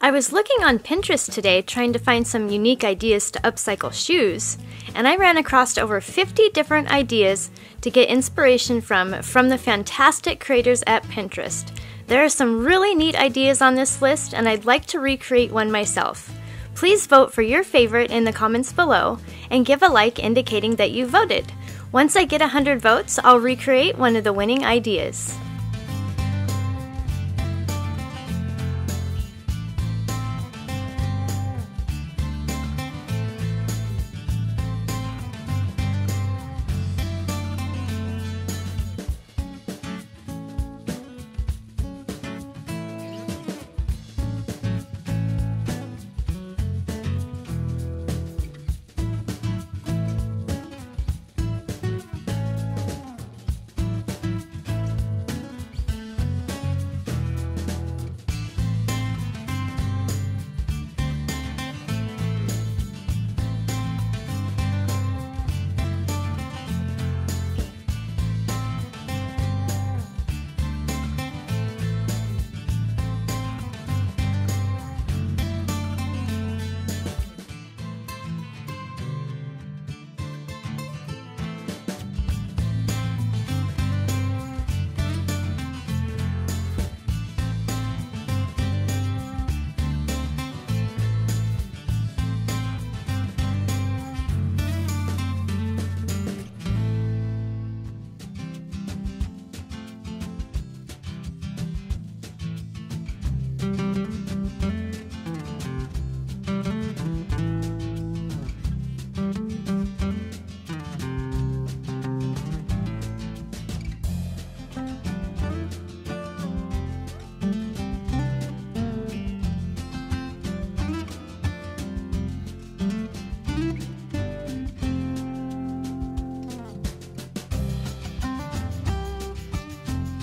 I was looking on Pinterest today trying to find some unique ideas to upcycle shoes, and I ran across over 50 different ideas to get inspiration from the fantastic creators at Pinterest. There are some really neat ideas on this list, and I'd like to recreate one myself. Please vote for your favorite in the comments below, and give a like indicating that you voted. Once I get 100 votes, I'll recreate one of the winning ideas.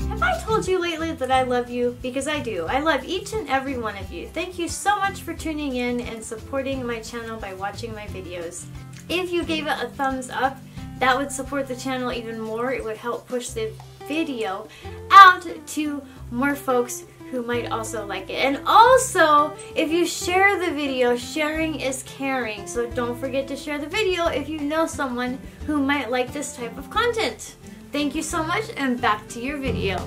Have I told you lately that I love you? Because I do. I love each and every one of you. Thank you so much for tuning in and supporting my channel by watching my videos. If you gave it a thumbs up, that would support the channel even more. It would help push the video out to more folks who might also like it. And also, if you share the video, sharing is caring. So don't forget to share the video if you know someone who might like this type of content. Thank you so much, and back to your video.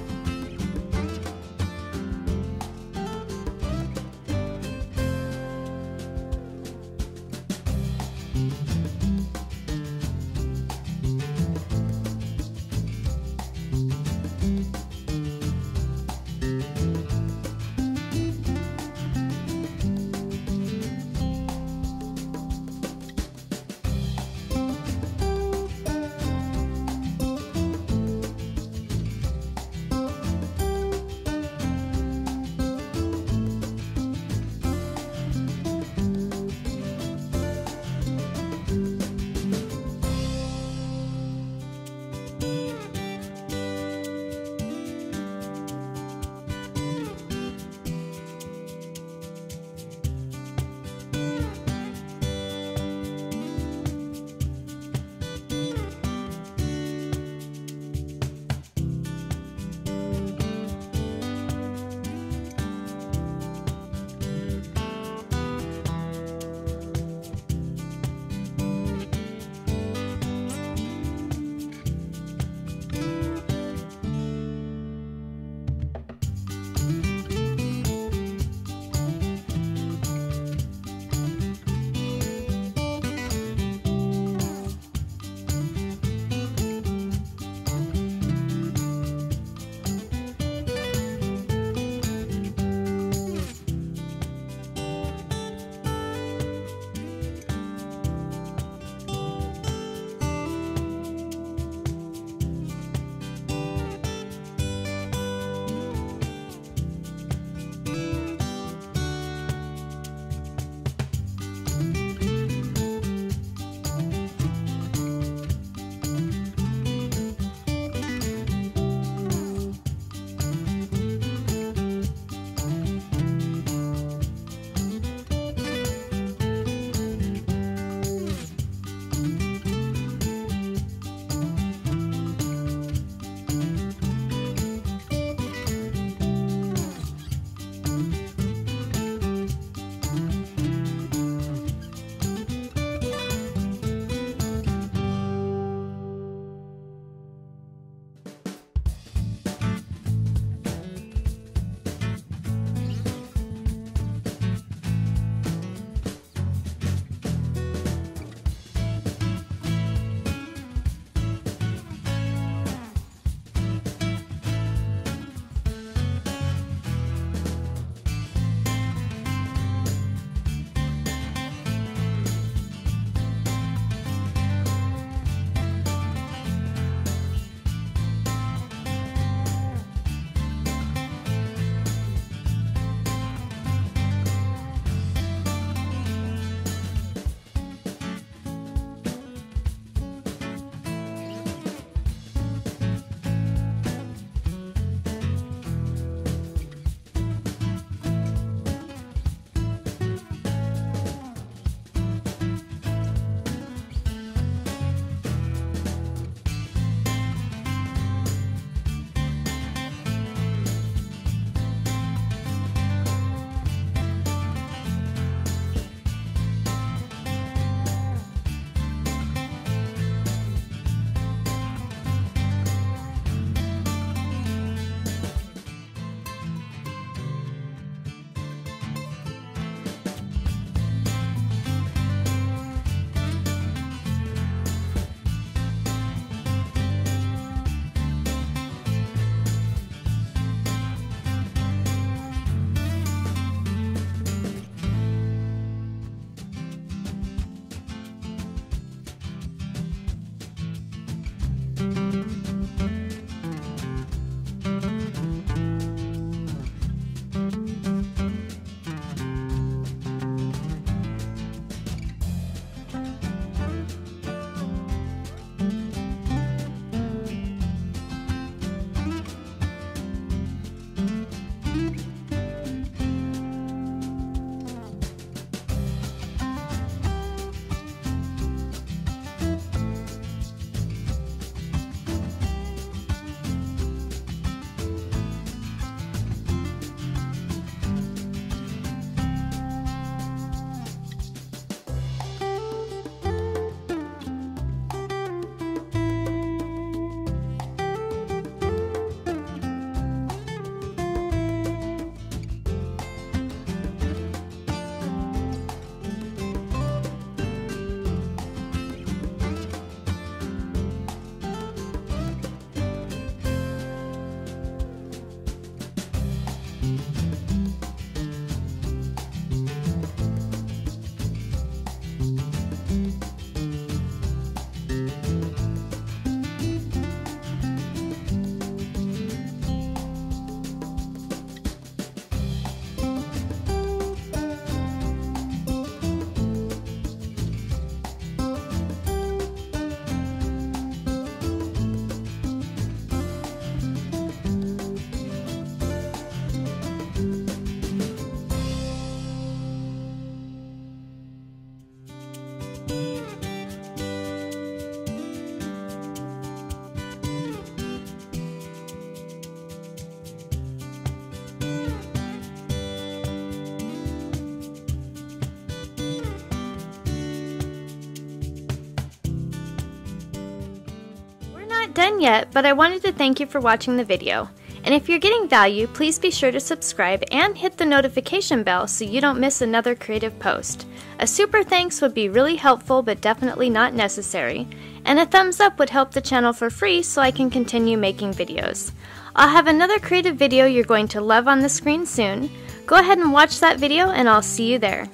not done yet, but I wanted to thank you for watching the video. And if you're getting value, please be sure to subscribe and hit the notification bell so you don't miss another creative post. A super thanks would be really helpful but definitely not necessary. And a thumbs up would help the channel for free so I can continue making videos. I'll have another creative video you're going to love on the screen soon. Go ahead and watch that video and I'll see you there.